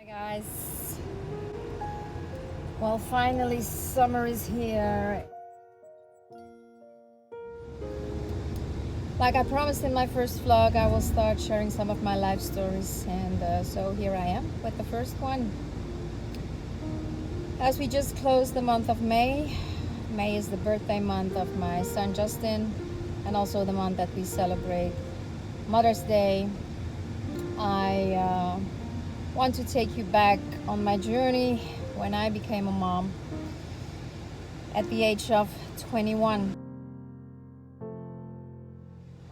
Hi guys. Well, finally summer is here. Like I promised in my first vlog, I will start sharing some of my life stories, and so here I am with the first one. As we just closed the month of May. May is the birthday month of my son Justin, and also the month that we celebrate Mother's Day. I want to take you back on my journey when I became a mom at the age of 21.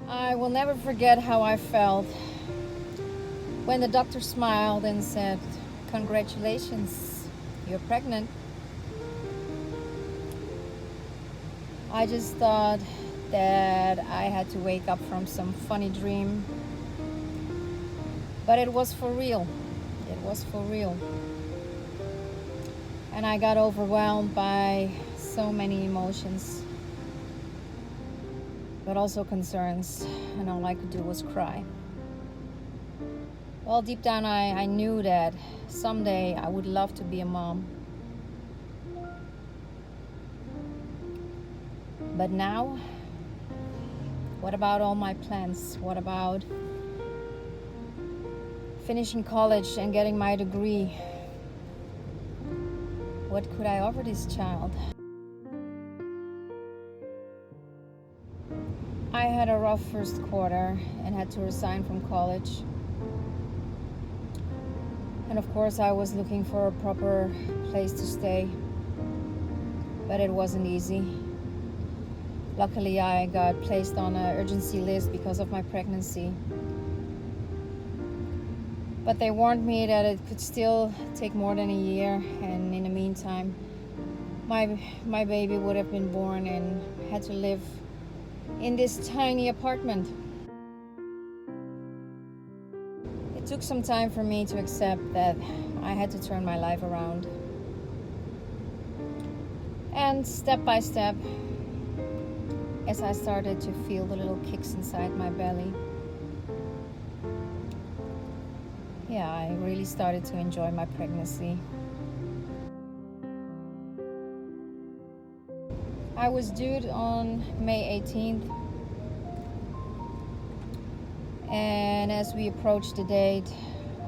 I will never forget how I felt when the doctor smiled and said, "Congratulations, you're pregnant." I just thought that I had to wake up from some funny dream, but it was for real. It was for real. And I got overwhelmed by so many emotions, but also concerns, and all I could do was cry. Well, deep down I knew that someday I would love to be a mom. But now, what about all my plans? What about finishing college and getting my degree? What could I offer this child? I had a rough first quarter and had to resign from college. And of course I was looking for a proper place to stay, but it wasn't easy. Luckily I got placed on an urgency list because of my pregnancy. But they warned me that it could still take more than a year, and in the meantime my baby would have been born and had to live in this tiny apartment. It took some time for me to accept that I had to turn my life around. And step by step, as I started to feel the little kicks inside my belly, I really started to enjoy my pregnancy. I was due on May 18th, and as we approached the date,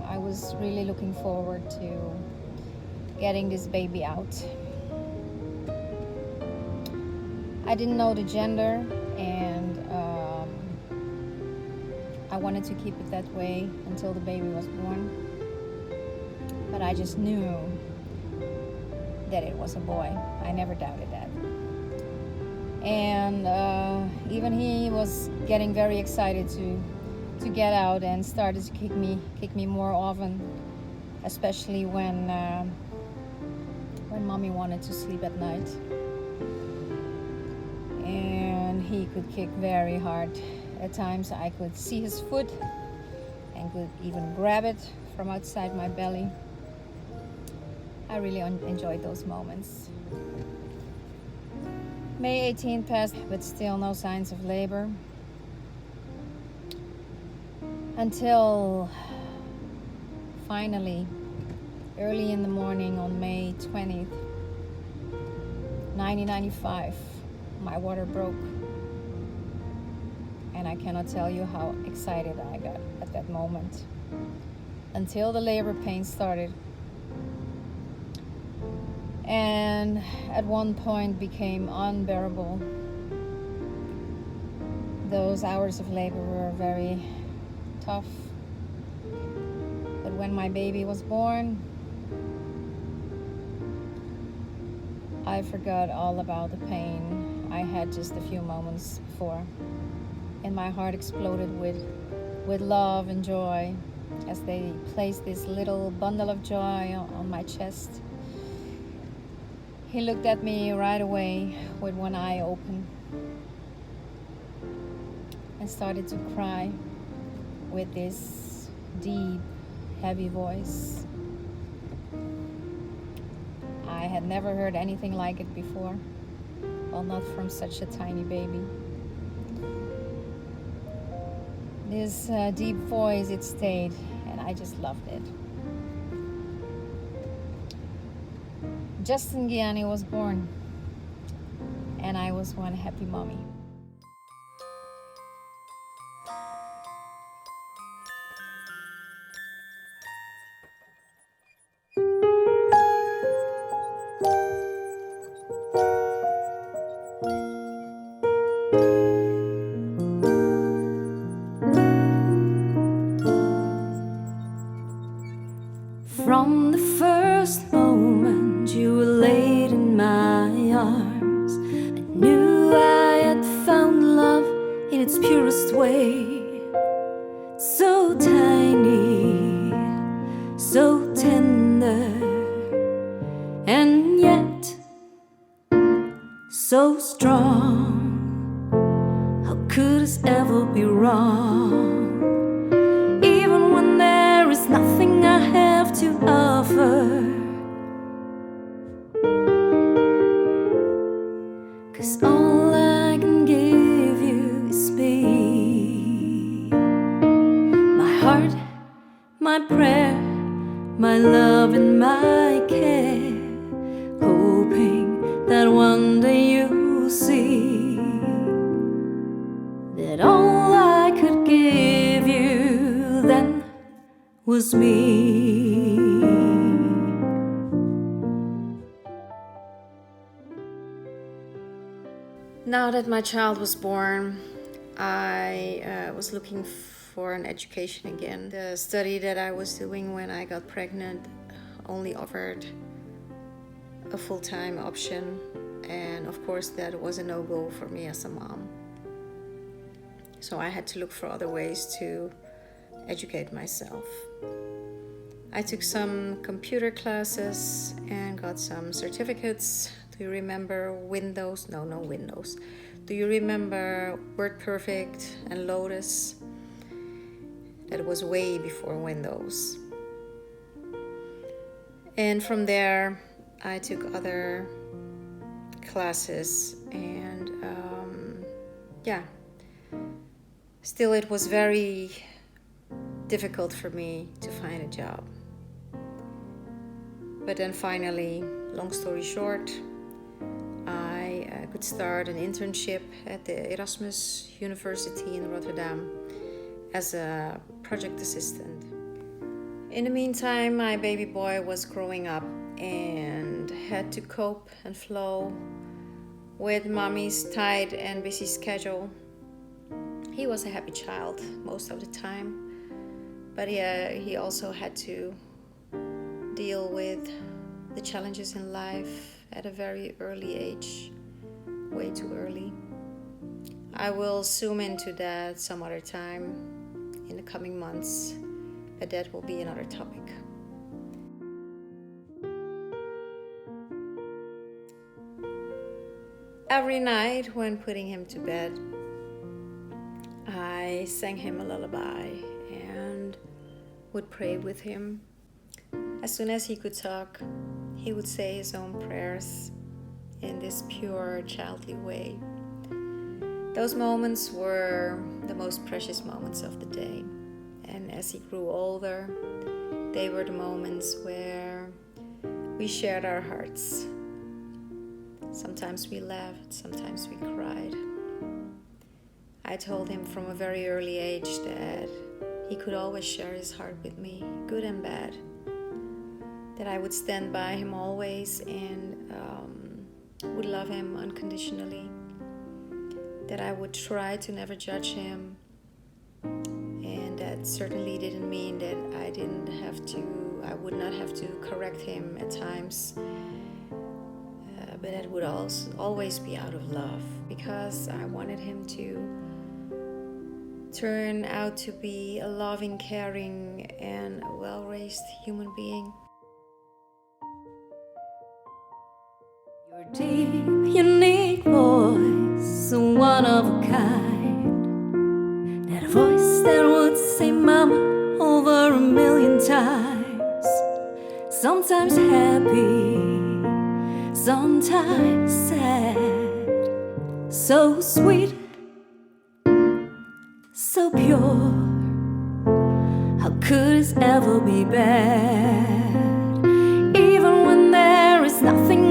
I was really looking forward to getting this baby out. I didn't know the gender, and I wanted to keep it that way until the baby was born. But I just knew that it was a boy. I never doubted that. And even he was getting very excited to get out and started to kick me more often, especially when mommy wanted to sleep at night. And he could kick very hard. At times I could see his foot and could even grab it from outside my belly. I really enjoyed those moments. May 18th passed, but still no signs of labor. Until finally, early in the morning on May 20th, 1995, my water broke. And I cannot tell you how excited I got at that moment. Until the labor pain started. And at one point became unbearable. Those hours of labor were very tough. But when my baby was born, I forgot all about the pain I had just a few moments before. And my heart exploded with love and joy as they placed this little bundle of joy on my chest. He looked at me right away with one eye open and started to cry with this deep, heavy voice. I had never heard anything like it before. Well, not from such a tiny baby. This deep voice, it stayed, and I just loved it. Justin Gianni was born, and I was one happy mommy. From the first moment you were laid in my arms, I knew I had found love in its purest way. So tiny, so tender, and yet so strong. How could this ever be wrong? Even when there is nothing I have to offer, 'cause all I can give you is me. My heart, my prayer, my love and my care, hoping that one day you'll see that all I could give you then was me. Now that my child was born, I was looking for an education again. The study that I was doing when I got pregnant only offered a full-time option, and of course that was a no-go for me as a mom. So I had to look for other ways to educate myself. I took some computer classes and got some certificates. Do you remember Windows? No Windows. Do you remember WordPerfect and Lotus? That was way before Windows. And from there, I took other classes, and still it was very difficult for me to find a job. But then finally, long story short, I could start an internship at the Erasmus University in Rotterdam as a project assistant. In the meantime, my baby boy was growing up and had to cope and flow with mommy's tight and busy schedule. He was a happy child most of the time, but he also had to deal with the challenges in life at a very early age, way too early. I will zoom into that some other time in the coming months, but that will be another topic. Every night when putting him to bed, I sang him a lullaby and would pray with him. As soon as he could talk, he would say his own prayers in this pure, childly way. Those moments were the most precious moments of the day. And as he grew older, they were the moments where we shared our hearts. Sometimes we laughed, sometimes we cried. I told him from a very early age that he could always share his heart with me, good and bad. That I would stand by him always and would love him unconditionally. That I would try to never judge him. And that certainly didn't mean that I would not have to correct him at times. But it would also always be out of love, because I wanted him to turn out to be a loving, caring, and well-raised human being. Your deep, unique voice, one of a kind. That voice that would say mama over 1,000,000 times. Sometimes happy, sometimes sad. So sweet, so pure. How could this ever be bad? Even when there is nothing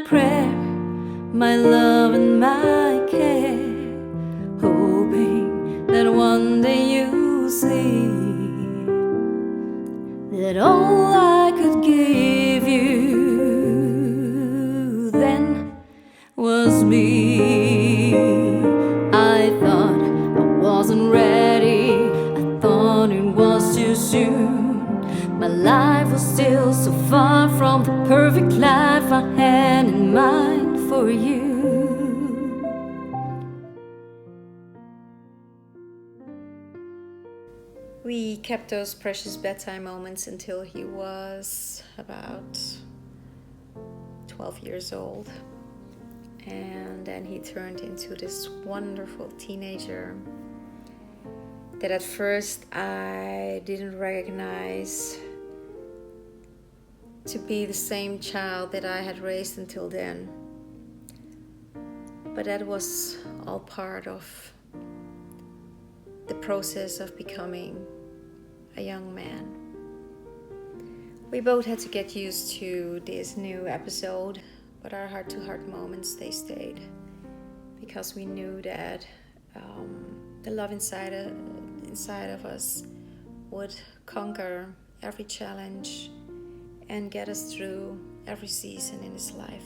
prayer, my love and my care, hoping that one day you'll see that all I could give you then was me. I thought I wasn't ready, I thought it was too soon. My life was still so far from the perfect life I had in mind for you. We kept those precious bedtime moments until he was about 12 years old. And then he turned into this wonderful teenager that at first I didn't recognize to be the same child that I had raised until then. But that was all part of the process of becoming a young man. We both had to get used to this new episode, but our heart-to-heart moments, they stayed, because we knew that the love inside of us would conquer every challenge and get us through every season in his life.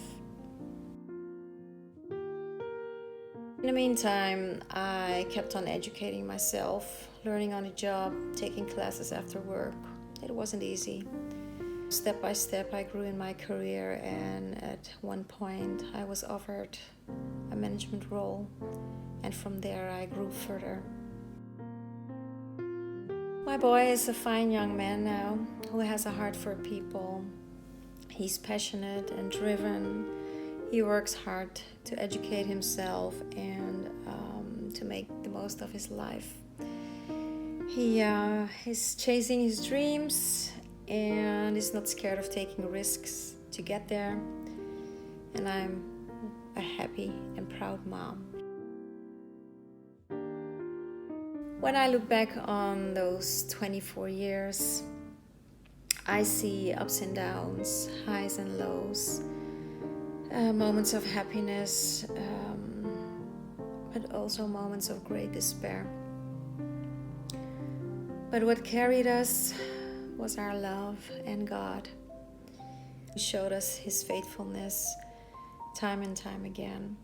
In the meantime, I kept on educating myself, learning on the job, taking classes after work. It wasn't easy. Step by step, I grew in my career, and at one point I was offered a management role, and from there I grew further. My boy is a fine young man now who has a heart for people. He's passionate and driven. He works hard to educate himself and to make the most of his life. He is chasing his dreams and is not scared of taking risks to get there. And I'm a happy and proud mom. When I look back on those 24 years, I see ups and downs, highs and lows, moments of happiness, but also moments of great despair. But what carried us was our love and God, who showed us his faithfulness time and time again.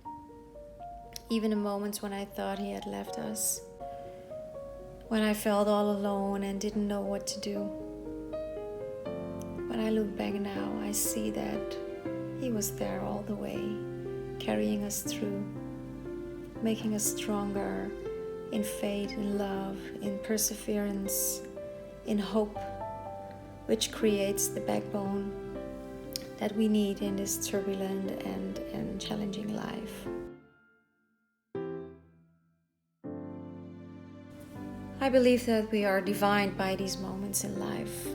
Even in moments when I thought he had left us, when I felt all alone and didn't know what to do. When I look back now, I see that he was there all the way, carrying us through, making us stronger in faith, in love, in perseverance, in hope, which creates the backbone that we need in this turbulent and challenging life. I believe that we are defined by these moments in life.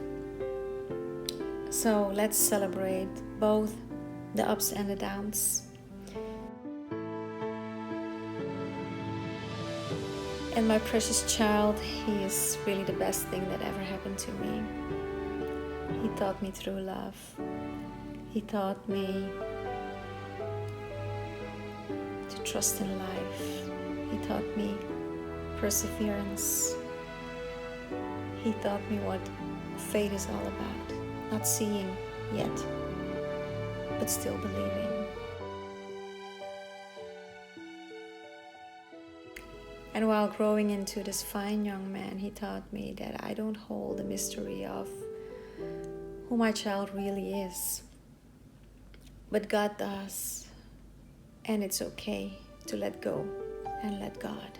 So let's celebrate both the ups and the downs. And my precious child, he is really the best thing that ever happened to me. He taught me true love. He taught me to trust in life. He taught me perseverance. He taught me what faith is all about. Not seeing yet, but still believing. And while growing into this fine young man, he taught me that I don't hold the mystery of who my child really is. But God does. And it's okay to let go and let God.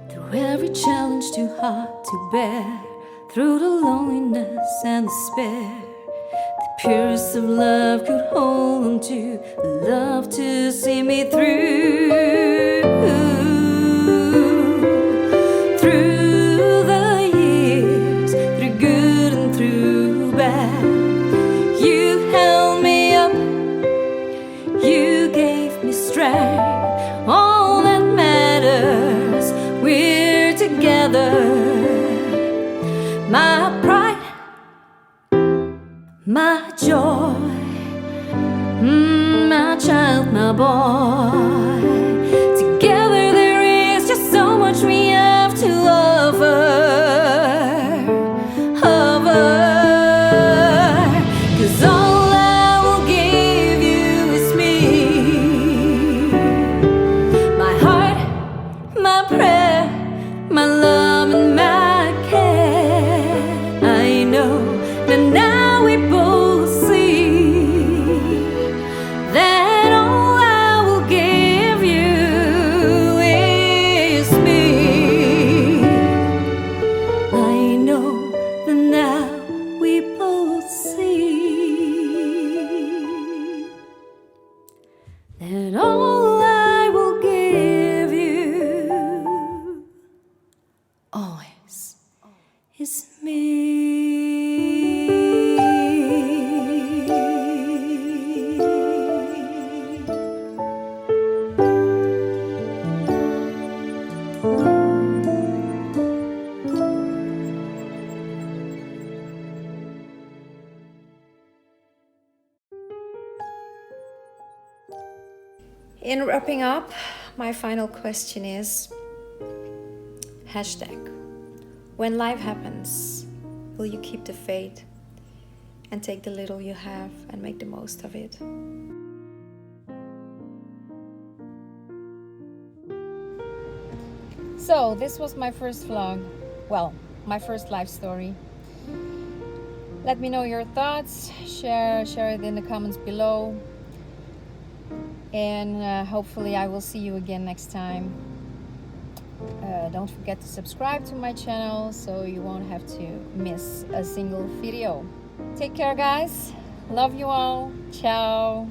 Through every challenge too hard to bear, through the loneliness and despair, the purest of love could hold on to, love to see me through. Through the years, through good and through bad, you held me up, you gave me strength. All that matters, we're together. My pride, my joy, my child, my boy. Together there is just so much we have to offer. 'Cause all I will give you is me, my heart, my prayer, my love and my care. I know that now we both see that all I will give you is me. I know that now we both see that all I will give you always is me. In wrapping up, my final question is hashtag when life happens, will you keep the faith and take the little you have and make the most of it? So this was my first vlog, well, my first life story. Let me know your thoughts, share it in the comments below, and hopefully I will see you again next time. Don't forget to subscribe to my channel so you won't have to miss a single video. Take care, guys. Love you all. Ciao.